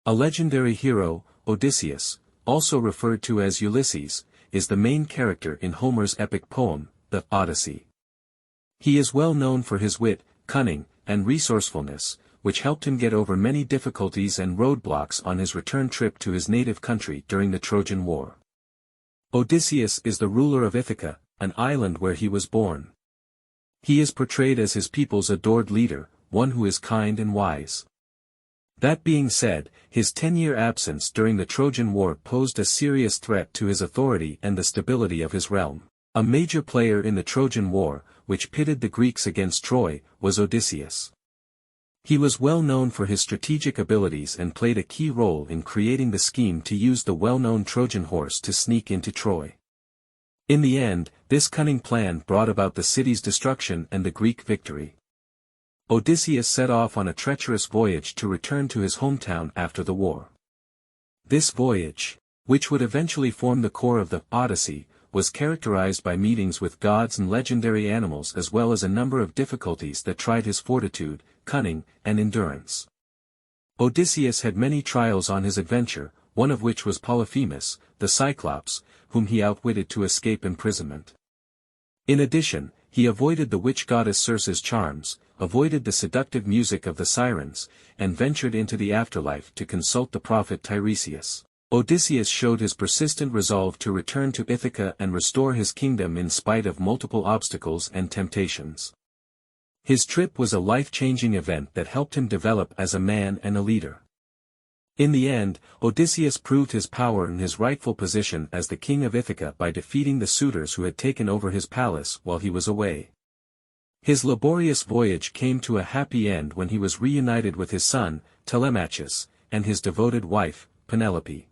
A legendary hero, Odysseus, also referred to as Ulysses, is the main character in Homer's epic poem, the Odyssey. He is well known for his wit, cunning, and resourcefulness, which helped him get over many difficulties and roadblocks on his return trip to his native country during the Trojan War. Odysseus is the ruler of Ithaca, an island where he was born. He is portrayed as his people's adored leader, one who is kind and wise. That being said, his 10-year absence during the Trojan War posed a serious threat to his authority and the stability of his realm. A major player in the Trojan War, which pitted the Greeks against Troy, was Odysseus. He was well known for his strategic abilities and played a key role in creating the scheme to use the well-known Trojan horse to sneak into Troy. In the end, this cunning plan brought about the city's destruction and the Greek victory. Odysseus set off on a treacherous voyage to return to his hometown after the war. This voyage, which would eventually form the core of the Odyssey, was characterized by meetings with gods and legendary animals as well as a number of difficulties that tried his fortitude, cunning, and endurance. Odysseus had many trials on his adventure, one of which was Polyphemus, the Cyclops, whom he outwitted to escape imprisonment. In addition, he avoided the witch goddess Circe's charms, avoided the seductive music of the sirens, and ventured into the afterlife to consult the prophet Tiresias. Odysseus showed his persistent resolve to return to Ithaca and restore his kingdom in spite of multiple obstacles and temptations. His trip was a life-changing event that helped him develop as a man and a leader. In the end, Odysseus proved his power and his rightful position as the king of Ithaca by defeating the suitors who had taken over his palace while he was away. His laborious voyage came to a happy end when he was reunited with his son, Telemachus, and his devoted wife, Penelope.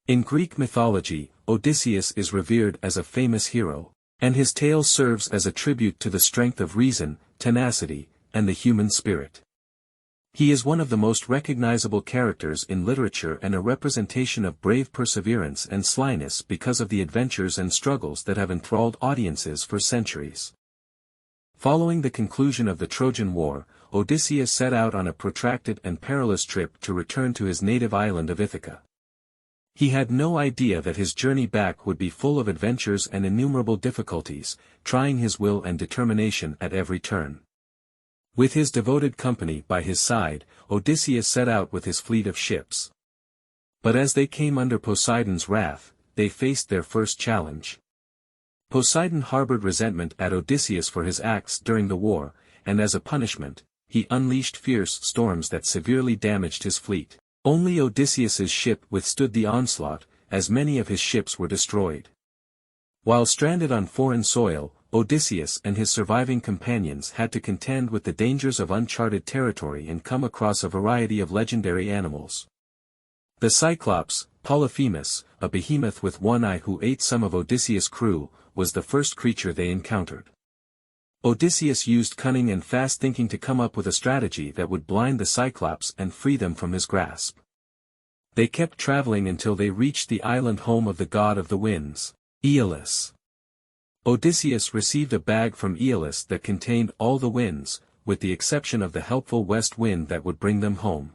In Greek mythology, Odysseus is revered as a famous hero, and his tale serves as a tribute to the strength of reason, tenacity, and the human spirit. He is one of the most recognizable characters in literature and a representation of brave perseverance and slyness because of the adventures and struggles that have enthralled audiences for centuries. Following the conclusion of the Trojan War, Odysseus set out on a protracted and perilous trip to return to his native island of Ithaca. He had no idea that his journey back would be full of adventures and innumerable difficulties, trying his will and determination at every turn. With his devoted company by his side, Odysseus set out with his fleet of ships. But as they came under Poseidon's wrath, they faced their first challenge. Poseidon harbored resentment at Odysseus for his acts during the war, and as a punishment, he unleashed fierce storms that severely damaged his fleet. Only Odysseus's ship withstood the onslaught, as many of his ships were destroyed. While stranded on foreign soil, Odysseus and his surviving companions had to contend with the dangers of uncharted territory and come across a variety of legendary animals. The Cyclops, Polyphemus, a behemoth with one eye who ate some of Odysseus' crew, was the first creature they encountered. Odysseus used cunning and fast thinking to come up with a strategy that would blind the Cyclops and free them from his grasp. They kept traveling until they reached the island home of the god of the winds, Aeolus. Odysseus received a bag from Aeolus that contained all the winds, with the exception of the helpful west wind that would bring them home.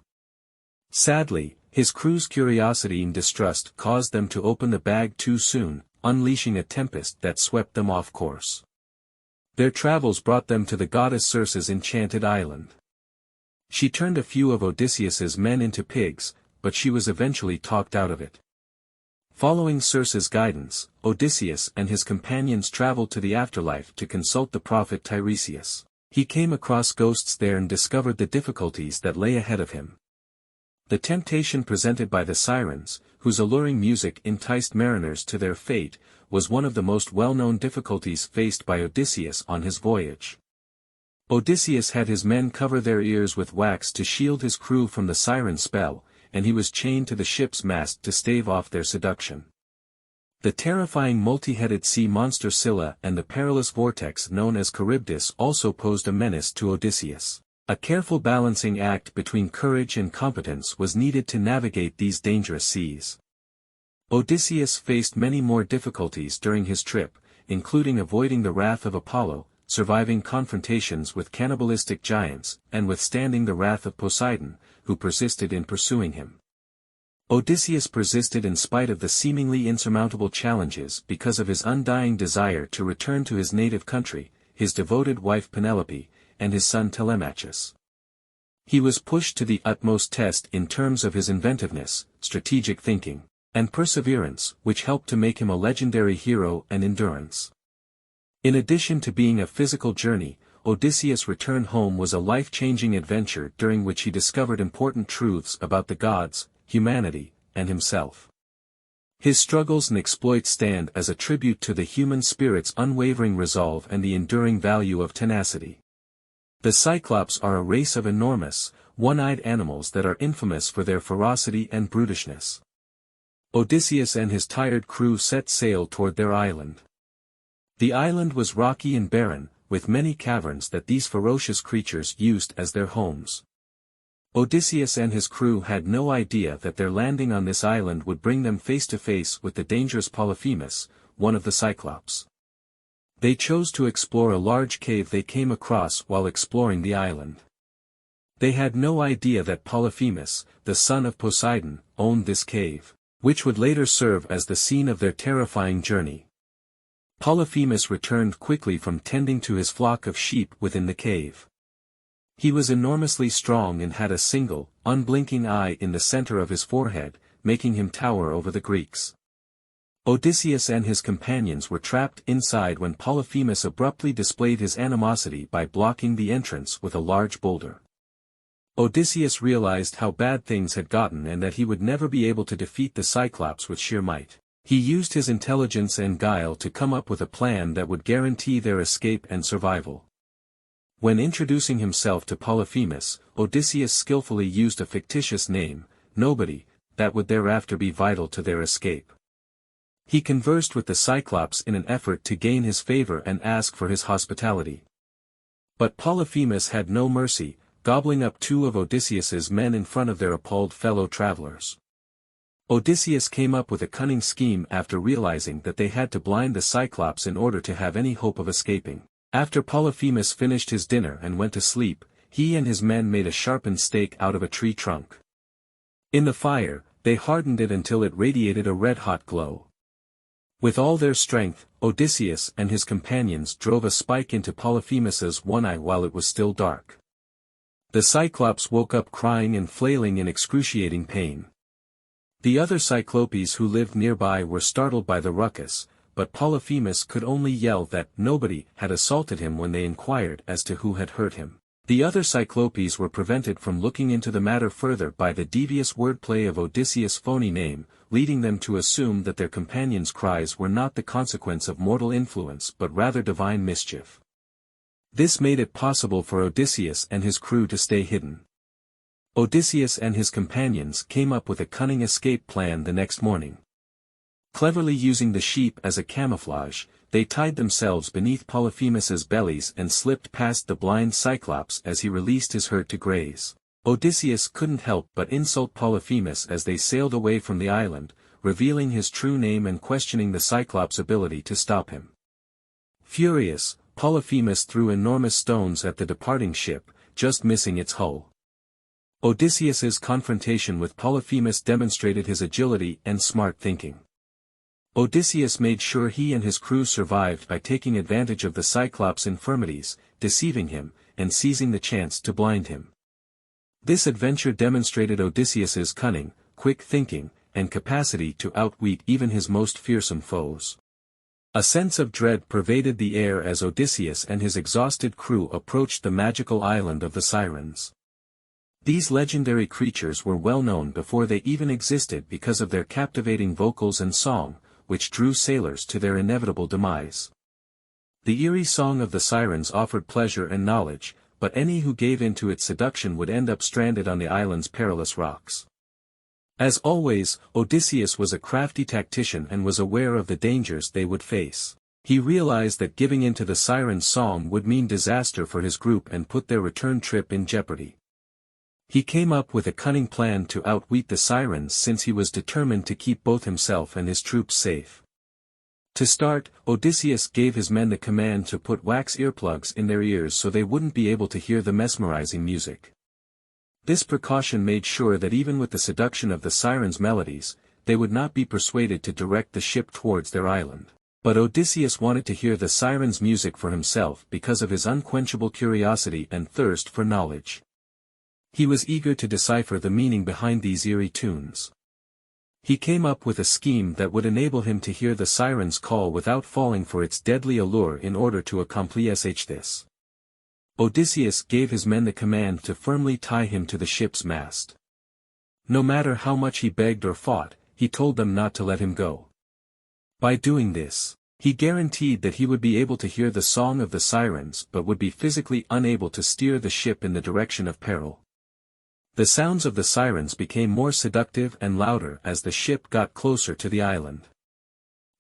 Sadly, his crew's curiosity and distrust caused them to open the bag too soon, unleashing a tempest that swept them off course. Their travels brought them to the goddess Circe's enchanted island. She turned a few of Odysseus's men into pigs, but she was eventually talked out of it. Following Circe's guidance, Odysseus and his companions traveled to the afterlife to consult the prophet Tiresias. He came across ghosts there and discovered the difficulties that lay ahead of him. The temptation presented by the sirens, whose alluring music enticed mariners to their fate, was one of the most well-known difficulties faced by Odysseus on his voyage. Odysseus had his men cover their ears with wax to shield his crew from the siren spell, and he was chained to the ship's mast to stave off their seduction. The terrifying multi-headed sea monster Scylla and the perilous vortex known as Charybdis also posed a menace to Odysseus. A careful balancing act between courage and competence was needed to navigate these dangerous seas. Odysseus faced many more difficulties during his trip, including avoiding the wrath of Apollo, surviving confrontations with cannibalistic giants, and withstanding the wrath of Poseidon, who persisted in pursuing him. Odysseus persisted in spite of the seemingly insurmountable challenges because of his undying desire to return to his native country, his devoted wife Penelope, and his son Telemachus. He was pushed to the utmost test in terms of his inventiveness, strategic thinking, and perseverance, which helped to make him a legendary hero and endurance. In addition to being a physical journey, Odysseus' return home was a life-changing adventure during which he discovered important truths about the gods, humanity, and himself. His struggles and exploits stand as a tribute to the human spirit's unwavering resolve and the enduring value of tenacity. The Cyclops are a race of enormous, one-eyed animals that are infamous for their ferocity and brutishness. Odysseus and his tired crew set sail toward their island. The island was rocky and barren, with many caverns that these ferocious creatures used as their homes. Odysseus and his crew had no idea that their landing on this island would bring them face to face with the dangerous Polyphemus, one of the Cyclops. They chose to explore a large cave they came across while exploring the island. They had no idea that Polyphemus, the son of Poseidon, owned this cave, which would later serve as the scene of their terrifying journey. Polyphemus returned quickly from tending to his flock of sheep within the cave. He was enormously strong and had a single, unblinking eye in the center of his forehead, making him tower over the Greeks. Odysseus and his companions were trapped inside when Polyphemus abruptly displayed his animosity by blocking the entrance with a large boulder. Odysseus realized how bad things had gotten and that he would never be able to defeat the Cyclops with sheer might. He used his intelligence and guile to come up with a plan that would guarantee their escape and survival. When introducing himself to Polyphemus, Odysseus skillfully used a fictitious name, Nobody, that would thereafter be vital to their escape. He conversed with the Cyclops in an effort to gain his favor and ask for his hospitality. But Polyphemus had no mercy, gobbling up two of Odysseus's men in front of their appalled fellow travelers. Odysseus came up with a cunning scheme after realizing that they had to blind the Cyclops in order to have any hope of escaping. After Polyphemus finished his dinner and went to sleep, he and his men made a sharpened stake out of a tree trunk. In the fire, they hardened it until it radiated a red-hot glow. With all their strength, Odysseus and his companions drove a spike into Polyphemus's one eye while it was still dark. The Cyclops woke up crying and flailing in excruciating pain. The other Cyclopes who lived nearby were startled by the ruckus, but Polyphemus could only yell that nobody had assaulted him when they inquired as to who had hurt him. The other Cyclopes were prevented from looking into the matter further by the devious wordplay of Odysseus' phony name, leading them to assume that their companions' cries were not the consequence of mortal influence but rather divine mischief. This made it possible for Odysseus and his crew to stay hidden. Odysseus and his companions came up with a cunning escape plan the next morning. Cleverly using the sheep as a camouflage, they tied themselves beneath Polyphemus's bellies and slipped past the blind Cyclops as he released his herd to graze. Odysseus couldn't help but insult Polyphemus as they sailed away from the island, revealing his true name and questioning the Cyclops' ability to stop him. Furious, Polyphemus threw enormous stones at the departing ship, just missing its hull. Odysseus's confrontation with Polyphemus demonstrated his agility and smart thinking. Odysseus made sure he and his crew survived by taking advantage of the Cyclops' infirmities, deceiving him, and seizing the chance to blind him. This adventure demonstrated Odysseus's cunning, quick thinking, and capacity to outwit even his most fearsome foes. A sense of dread pervaded the air as Odysseus and his exhausted crew approached the magical island of the Sirens. These legendary creatures were well known before they even existed because of their captivating vocals and song, which drew sailors to their inevitable demise. The eerie song of the Sirens offered pleasure and knowledge, but any who gave in to its seduction would end up stranded on the island's perilous rocks. As always, Odysseus was a crafty tactician and was aware of the dangers they would face. He realized that giving in to the Sirens' song would mean disaster for his group and put their return trip in jeopardy. He came up with a cunning plan to outwit the Sirens since he was determined to keep both himself and his troops safe. To start, Odysseus gave his men the command to put wax earplugs in their ears so they wouldn't be able to hear the mesmerizing music. This precaution made sure that even with the seduction of the sirens' melodies, they would not be persuaded to direct the ship towards their island. But Odysseus wanted to hear the sirens' music for himself because of his unquenchable curiosity and thirst for knowledge. He was eager to decipher the meaning behind these eerie tunes. He came up with a scheme that would enable him to hear the sirens' call without falling for its deadly allure in order to accomplish this. Odysseus gave his men the command to firmly tie him to the ship's mast. No matter how much he begged or fought, he told them not to let him go. By doing this, he guaranteed that he would be able to hear the song of the sirens but would be physically unable to steer the ship in the direction of peril. The sounds of the sirens became more seductive and louder as the ship got closer to the island.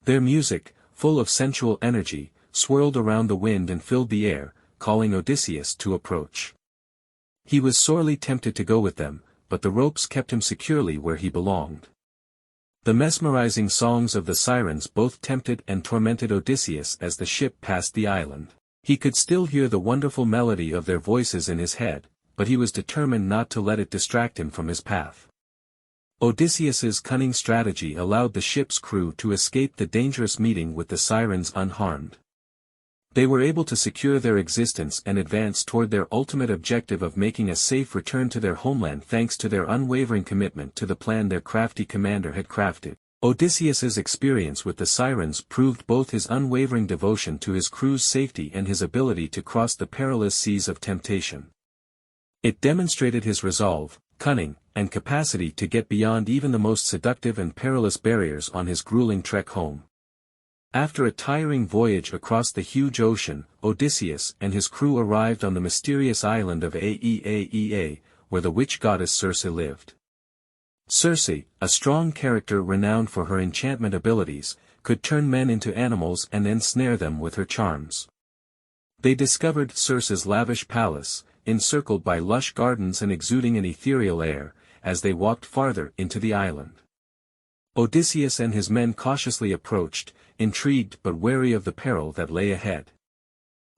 Their music, full of sensual energy, swirled around the wind and filled the air, calling Odysseus to approach. He was sorely tempted to go with them, but the ropes kept him securely where he belonged. The mesmerizing songs of the sirens both tempted and tormented Odysseus as the ship passed the island. He could still hear the wonderful melody of their voices in his head, but he was determined not to let it distract him from his path. Odysseus's cunning strategy allowed the ship's crew to escape the dangerous meeting with the sirens unharmed. They were able to secure their existence and advance toward their ultimate objective of making a safe return to their homeland thanks to their unwavering commitment to the plan their crafty commander had crafted. Odysseus's experience with the sirens proved both his unwavering devotion to his crew's safety and his ability to cross the perilous seas of temptation. It demonstrated his resolve, cunning, and capacity to get beyond even the most seductive and perilous barriers on his grueling trek home. After a tiring voyage across the huge ocean, Odysseus and his crew arrived on the mysterious island of Aeaea, where the witch goddess Circe lived. Circe, a strong character renowned for her enchantment abilities, could turn men into animals and ensnare them with her charms. They discovered Circe's lavish palace, encircled by lush gardens and exuding an ethereal air, as they walked farther into the island. Odysseus and his men cautiously approached, intrigued but wary of the peril that lay ahead.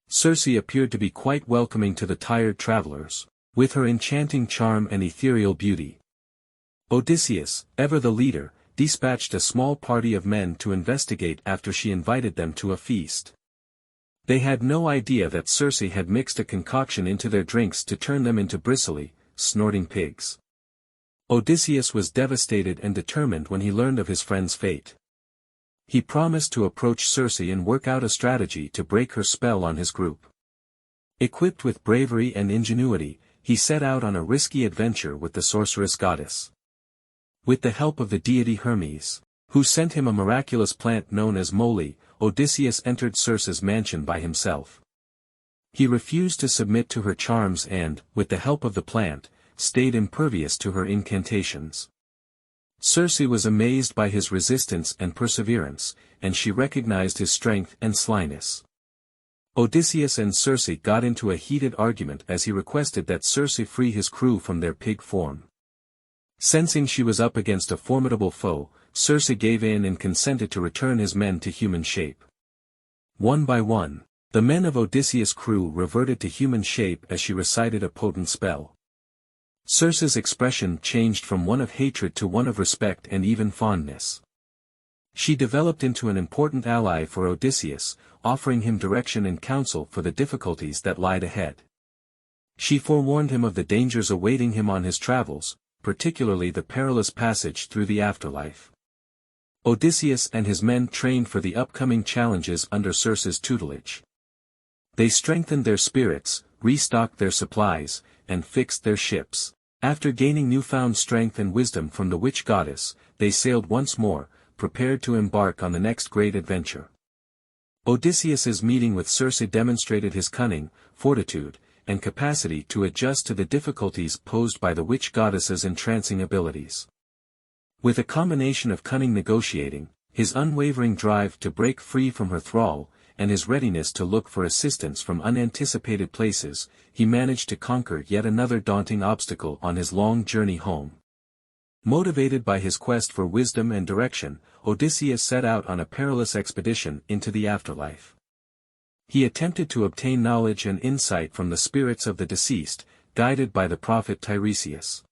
Circe appeared to be quite welcoming to the tired travelers, with her enchanting charm and ethereal beauty. Odysseus, ever the leader, dispatched a small party of men to investigate after she invited them to a feast. They had no idea that Circe had mixed a concoction into their drinks to turn them into bristly, snorting pigs. Odysseus was devastated and determined when he learned of his friend's fate. He promised to approach Circe and work out a strategy to break her spell on his group. Equipped with bravery and ingenuity, he set out on a risky adventure with the sorceress goddess. With the help of the deity Hermes, who sent him a miraculous plant known as moly, Odysseus entered Circe's mansion by himself. He refused to submit to her charms and, with the help of the plant, stayed impervious to her incantations. Circe was amazed by his resistance and perseverance, and she recognized his strength and slyness. Odysseus and Circe got into a heated argument as he requested that Circe free his crew from their pig form. Sensing she was up against a formidable foe, Circe gave in and consented to return his men to human shape. One by one, the men of Odysseus' crew reverted to human shape as she recited a potent spell. Circe's expression changed from one of hatred to one of respect and even fondness. She developed into an important ally for Odysseus, offering him direction and counsel for the difficulties that lied ahead. She forewarned him of the dangers awaiting him on his travels, particularly the perilous passage through the afterlife. Odysseus and his men trained for the upcoming challenges under Circe's tutelage. They strengthened their spirits, restocked their supplies, and fixed their ships. After gaining newfound strength and wisdom from the witch goddess, they sailed once more, prepared to embark on the next great adventure. Odysseus's meeting with Circe demonstrated his cunning, fortitude, and capacity to adjust to the difficulties posed by the witch goddess's entrancing abilities. With a combination of cunning negotiating, his unwavering drive to break free from her thrall, and his readiness to look for assistance from unanticipated places, he managed to conquer yet another daunting obstacle on his long journey home. Motivated by his quest for wisdom and direction, Odysseus set out on a perilous expedition into the afterlife. He attempted to obtain knowledge and insight from the spirits of the deceased, guided by the prophet Tiresias.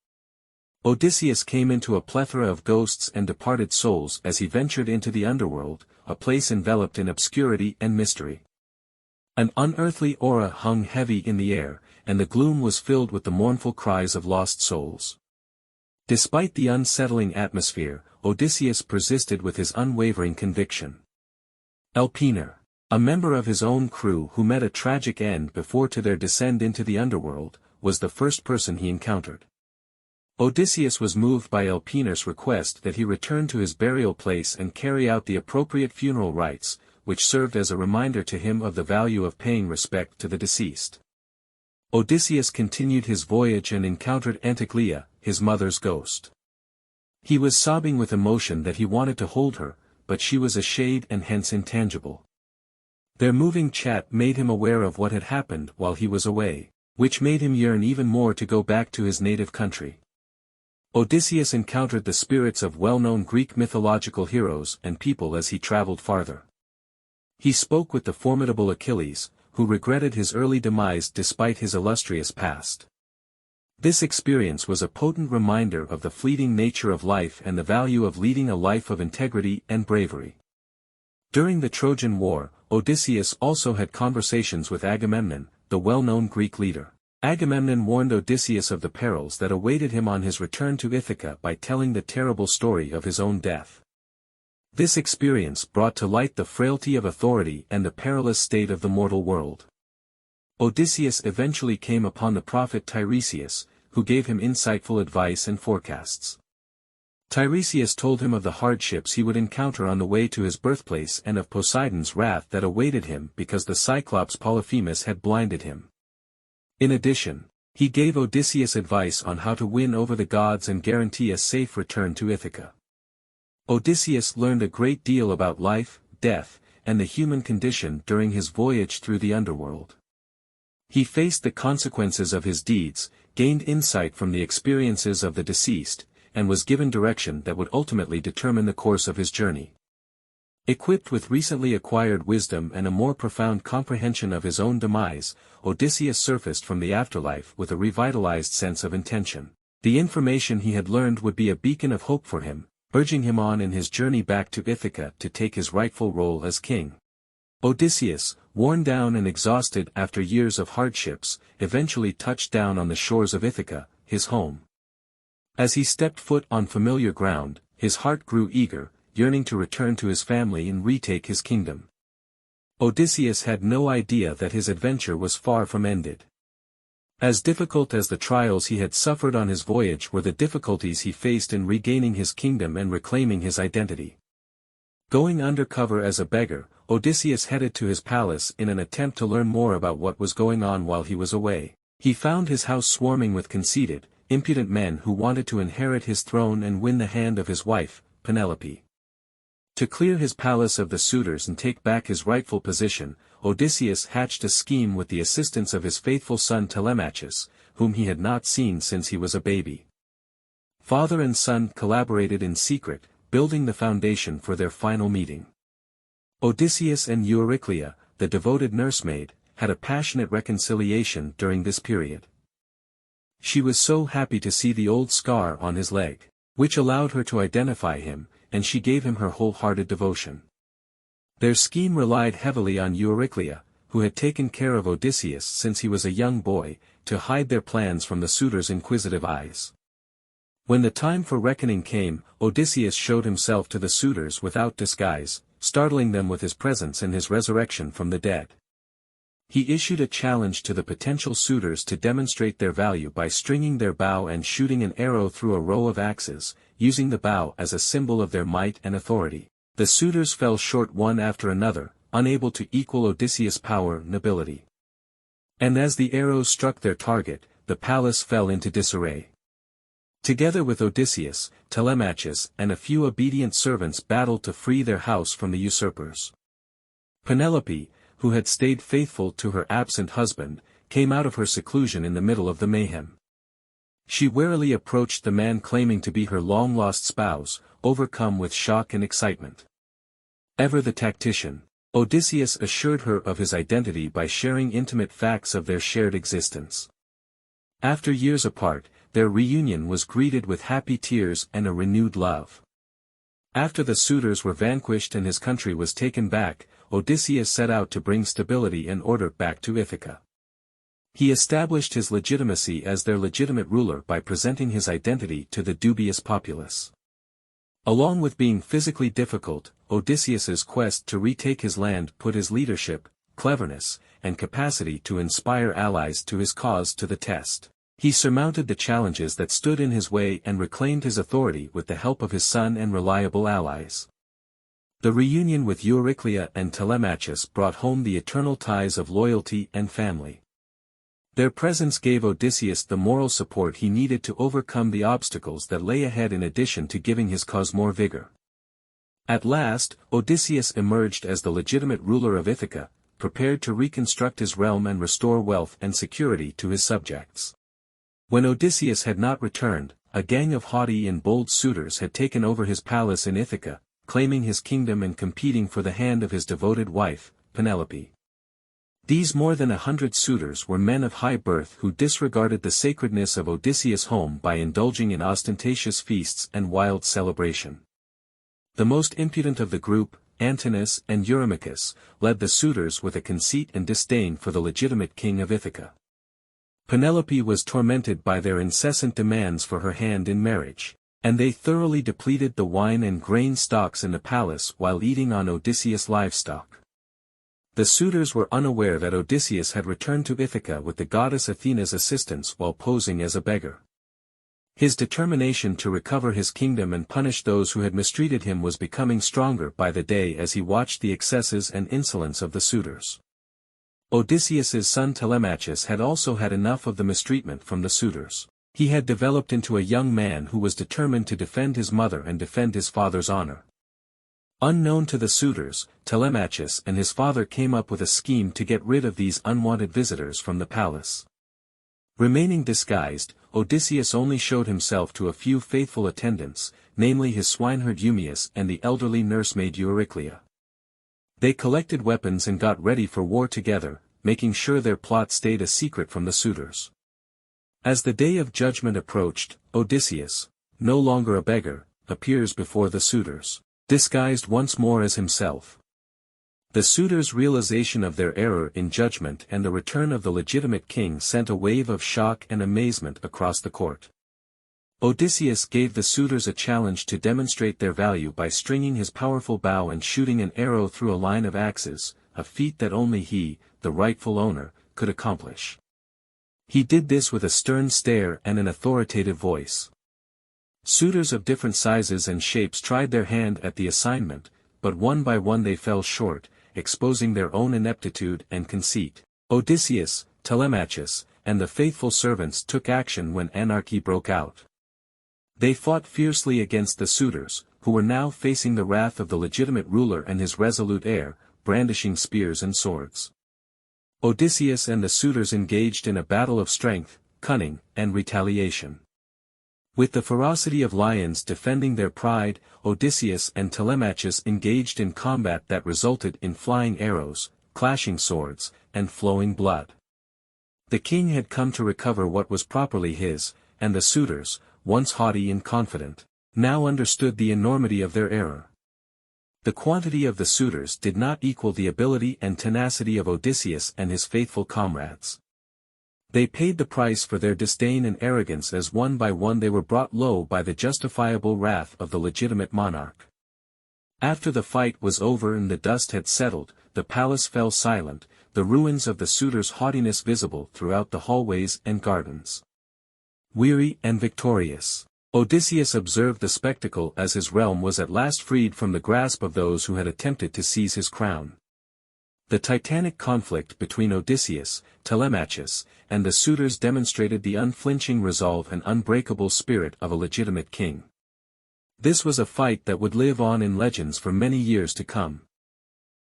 Odysseus came into a plethora of ghosts and departed souls as he ventured into the underworld, a place enveloped in obscurity and mystery. An unearthly aura hung heavy in the air, and the gloom was filled with the mournful cries of lost souls. Despite the unsettling atmosphere, Odysseus persisted with his unwavering conviction. Elpenor, a member of his own crew who met a tragic end before to their descent into the underworld, was the first person he encountered. Odysseus was moved by Elpenor's request that he return to his burial place and carry out the appropriate funeral rites, which served as a reminder to him of the value of paying respect to the deceased. Odysseus continued his voyage and encountered Anticlea, his mother's ghost. He was sobbing with emotion that he wanted to hold her, but she was a shade and hence intangible. Their moving chat made him aware of what had happened while he was away, which made him yearn even more to go back to his native country. Odysseus encountered the spirits of well-known Greek mythological heroes and people as he traveled farther. He spoke with the formidable Achilles, who regretted his early demise despite his illustrious past. This experience was a potent reminder of the fleeting nature of life and the value of leading a life of integrity and bravery. During the Trojan War, Odysseus also had conversations with Agamemnon, the well-known Greek leader. Agamemnon warned Odysseus of the perils that awaited him on his return to Ithaca by telling the terrible story of his own death. This experience brought to light the frailty of authority and the perilous state of the mortal world. Odysseus eventually came upon the prophet Tiresias, who gave him insightful advice and forecasts. Tiresias told him of the hardships he would encounter on the way to his birthplace and of Poseidon's wrath that awaited him because the Cyclops Polyphemus had blinded him. In addition, he gave Odysseus advice on how to win over the gods and guarantee a safe return to Ithaca. Odysseus learned a great deal about life, death, and the human condition during his voyage through the underworld. He faced the consequences of his deeds, gained insight from the experiences of the deceased, and was given direction that would ultimately determine the course of his journey. Equipped with recently acquired wisdom and a more profound comprehension of his own demise, Odysseus surfaced from the afterlife with a revitalized sense of intention. The information he had learned would be a beacon of hope for him, urging him on in his journey back to Ithaca to take his rightful role as king. Odysseus, worn down and exhausted after years of hardships, eventually touched down on the shores of Ithaca, his home. As he stepped foot on familiar ground, his heart grew eager, yearning to return to his family and retake his kingdom. Odysseus had no idea that his adventure was far from ended. As difficult as the trials he had suffered on his voyage were the difficulties he faced in regaining his kingdom and reclaiming his identity. Going undercover as a beggar, Odysseus headed to his palace in an attempt to learn more about what was going on while he was away. He found his house swarming with conceited, impudent men who wanted to inherit his throne and win the hand of his wife, Penelope. To clear his palace of the suitors and take back his rightful position, Odysseus hatched a scheme with the assistance of his faithful son Telemachus, whom he had not seen since he was a baby. Father and son collaborated in secret, building the foundation for their final meeting. Odysseus and Euryclea, the devoted nursemaid, had a passionate reconciliation during this period. She was so happy to see the old scar on his leg, which allowed her to identify him, and she gave him her wholehearted devotion. Their scheme relied heavily on Euryclea, who had taken care of Odysseus since he was a young boy, to hide their plans from the suitors' inquisitive eyes. When the time for reckoning came, Odysseus showed himself to the suitors without disguise, startling them with his presence and his resurrection from the dead. He issued a challenge to the potential suitors to demonstrate their value by stringing their bow and shooting an arrow through a row of axes, using the bow as a symbol of their might and authority. The suitors fell short one after another, unable to equal Odysseus' power and ability. And as the arrows struck their target, the palace fell into disarray. Together with Odysseus, Telemachus and a few obedient servants battled to free their house from the usurpers. Penelope, who had stayed faithful to her absent husband, came out of her seclusion in the middle of the mayhem. She warily approached the man claiming to be her long-lost spouse, overcome with shock and excitement. Ever the tactician, Odysseus assured her of his identity by sharing intimate facts of their shared existence. After years apart, their reunion was greeted with happy tears and a renewed love. After the suitors were vanquished and his country was taken back, Odysseus set out to bring stability and order back to Ithaca. He established his legitimacy as their legitimate ruler by presenting his identity to the dubious populace. Along with being physically difficult, Odysseus's quest to retake his land put his leadership, cleverness, and capacity to inspire allies to his cause to the test. He surmounted the challenges that stood in his way and reclaimed his authority with the help of his son and reliable allies. The reunion with Euryclea and Telemachus brought home the eternal ties of loyalty and family. Their presence gave Odysseus the moral support he needed to overcome the obstacles that lay ahead in addition to giving his cause more vigor. At last, Odysseus emerged as the legitimate ruler of Ithaca, prepared to reconstruct his realm and restore wealth and security to his subjects. When Odysseus had not returned, a gang of haughty and bold suitors had taken over his palace in Ithaca, claiming his kingdom and competing for the hand of his devoted wife, Penelope. These more than 100 suitors were men of high birth who disregarded the sacredness of Odysseus' home by indulging in ostentatious feasts and wild celebration. The most impudent of the group, Antinous and Eurymachus, led the suitors with a conceit and disdain for the legitimate king of Ithaca. Penelope was tormented by their incessant demands for her hand in marriage, and they thoroughly depleted the wine and grain stocks in the palace while eating on Odysseus' livestock. The suitors were unaware that Odysseus had returned to Ithaca with the goddess Athena's assistance while posing as a beggar. His determination to recover his kingdom and punish those who had mistreated him was becoming stronger by the day as he watched the excesses and insolence of the suitors. Odysseus's son Telemachus had also had enough of the mistreatment from the suitors. He had developed into a young man who was determined to defend his mother and defend his father's honor. Unknown to the suitors, Telemachus and his father came up with a scheme to get rid of these unwanted visitors from the palace. Remaining disguised, Odysseus only showed himself to a few faithful attendants, namely his swineherd Eumaeus and the elderly nursemaid Euryclea. They collected weapons and got ready for war together, making sure their plot stayed a secret from the suitors. As the day of judgment approached, Odysseus, no longer a beggar, appears before the suitors, disguised once more as himself. The suitors' realization of their error in judgment and the return of the legitimate king sent a wave of shock and amazement across the court. Odysseus gave the suitors a challenge to demonstrate their value by stringing his powerful bow and shooting an arrow through a line of axes, a feat that only he, the rightful owner, could accomplish. He did this with a stern stare and an authoritative voice. Suitors of different sizes and shapes tried their hand at the assignment, but one by one they fell short, exposing their own ineptitude and conceit. Odysseus, Telemachus, and the faithful servants took action when anarchy broke out. They fought fiercely against the suitors, who were now facing the wrath of the legitimate ruler and his resolute heir, brandishing spears and swords. Odysseus and the suitors engaged in a battle of strength, cunning, and retaliation. With the ferocity of lions defending their pride, Odysseus and Telemachus engaged in combat that resulted in flying arrows, clashing swords, and flowing blood. The king had come to recover what was properly his, and the suitors, once haughty and confident, now understood the enormity of their error. The quantity of the suitors did not equal the ability and tenacity of Odysseus and his faithful comrades. They paid the price for their disdain and arrogance as one by one they were brought low by the justifiable wrath of the legitimate monarch. After the fight was over and the dust had settled, the palace fell silent, the ruins of the suitors' haughtiness visible throughout the hallways and gardens. Weary and victorious, Odysseus observed the spectacle as his realm was at last freed from the grasp of those who had attempted to seize his crown. The titanic conflict between Odysseus, Telemachus, and the suitors demonstrated the unflinching resolve and unbreakable spirit of a legitimate king. This was a fight that would live on in legends for many years to come.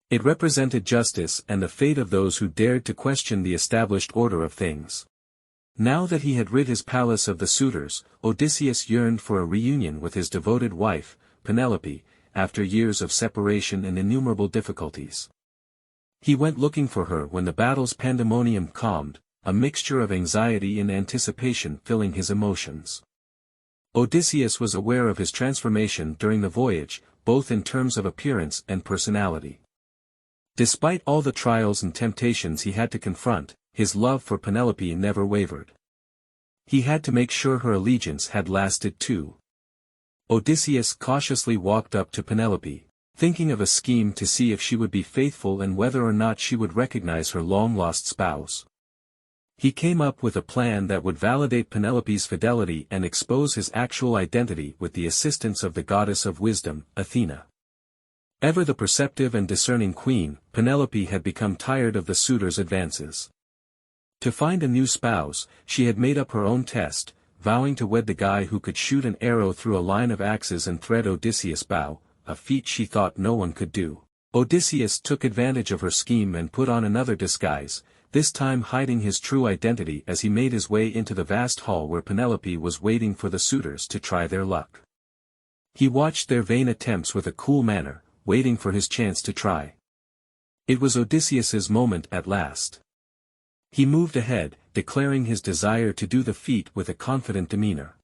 It represented justice and the fate of those who dared to question the established order of things. Now that he had rid his palace of the suitors, Odysseus yearned for a reunion with his devoted wife, Penelope, after years of separation and innumerable difficulties. He went looking for her when the battle's pandemonium calmed, a mixture of anxiety and anticipation filling his emotions. Odysseus was aware of his transformation during the voyage, both in terms of appearance and personality. Despite all the trials and temptations he had to confront, his love for Penelope never wavered. He had to make sure her allegiance had lasted too. Odysseus cautiously walked up to Penelope, thinking of a scheme to see if she would be faithful and whether or not she would recognize her long-lost spouse. He came up with a plan that would validate Penelope's fidelity and expose his actual identity with the assistance of the goddess of wisdom, Athena. Ever the perceptive and discerning queen, Penelope had become tired of the suitor's advances. To find a new spouse, she had made up her own test, vowing to wed the guy who could shoot an arrow through a line of axes and thread Odysseus' bow, a feat she thought no one could do. Odysseus took advantage of her scheme and put on another disguise, this time hiding his true identity as he made his way into the vast hall where Penelope was waiting for the suitors to try their luck. He watched their vain attempts with a cool manner, waiting for his chance to try. It was Odysseus's moment at last. He moved ahead, declaring his desire to do the feat with a confident demeanor.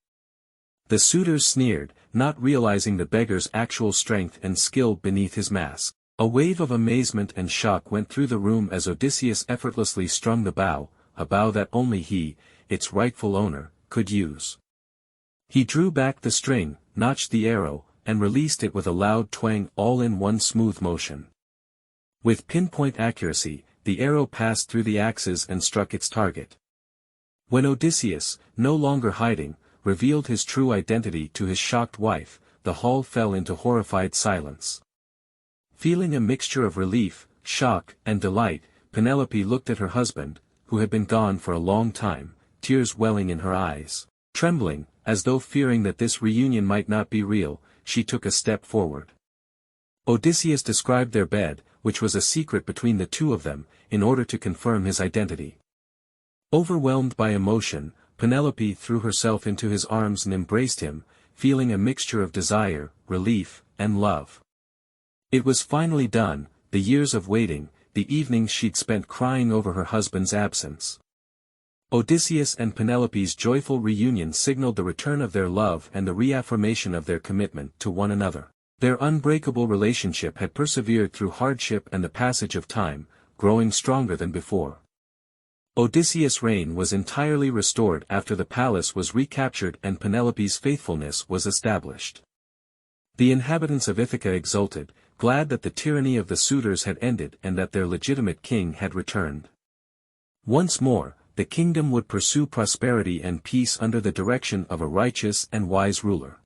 The suitors sneered, not realizing the beggar's actual strength and skill beneath his mask. A wave of amazement and shock went through the room as Odysseus effortlessly strung the bow, a bow that only he, its rightful owner, could use. He drew back the string, notched the arrow, and released it with a loud twang all in one smooth motion. With pinpoint accuracy, the arrow passed through the axes and struck its target. When Odysseus, no longer hiding, revealed his true identity to his shocked wife, the hall fell into horrified silence. Feeling a mixture of relief, shock, and delight, Penelope looked at her husband, who had been gone for a long time, tears welling in her eyes. Trembling, as though fearing that this reunion might not be real, she took a step forward. Odysseus described their bed, which was a secret between the two of them, in order to confirm his identity. Overwhelmed by emotion, Penelope threw herself into his arms and embraced him, feeling a mixture of desire, relief, and love. It was finally done, the years of waiting, the evenings she'd spent crying over her husband's absence. Odysseus and Penelope's joyful reunion signaled the return of their love and the reaffirmation of their commitment to one another. Their unbreakable relationship had persevered through hardship and the passage of time, growing stronger than before. Odysseus' reign was entirely restored after the palace was recaptured and Penelope's faithfulness was established. The inhabitants of Ithaca exulted, glad that the tyranny of the suitors had ended and that their legitimate king had returned. Once more, the kingdom would pursue prosperity and peace under the direction of a righteous and wise ruler.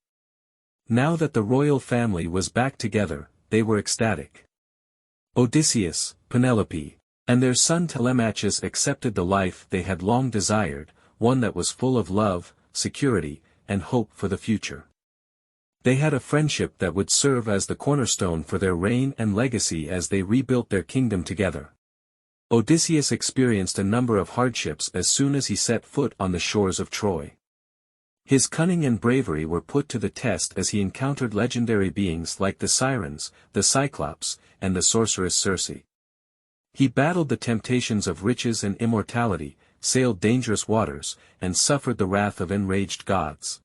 Now that the royal family was back together, they were ecstatic. Odysseus, Penelope, and their son Telemachus accepted the life they had long desired, one that was full of love, security, and hope for the future. They had a friendship that would serve as the cornerstone for their reign and legacy as they rebuilt their kingdom together. Odysseus experienced a number of hardships as soon as he set foot on the shores of Troy. His cunning and bravery were put to the test as he encountered legendary beings like the Sirens, the Cyclops, and the sorceress Circe. He battled the temptations of riches and immortality, sailed dangerous waters, and suffered the wrath of enraged gods.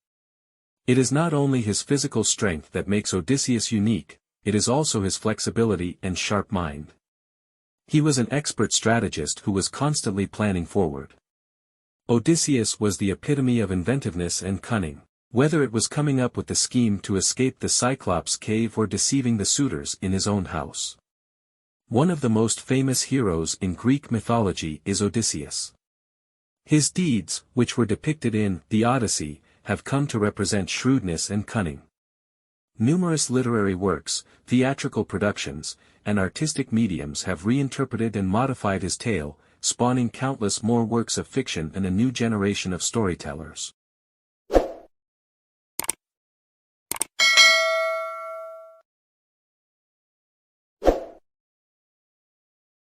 It is not only his physical strength that makes Odysseus unique, it is also his flexibility and sharp mind. He was an expert strategist who was constantly planning forward. Odysseus was the epitome of inventiveness and cunning, whether it was coming up with the scheme to escape the Cyclops cave or deceiving the suitors in his own house. One of the most famous heroes in Greek mythology is Odysseus. His deeds, which were depicted in the Odyssey, have come to represent shrewdness and cunning. Numerous literary works, theatrical productions, and artistic mediums have reinterpreted and modified his tale, spawning countless more works of fiction and a new generation of storytellers.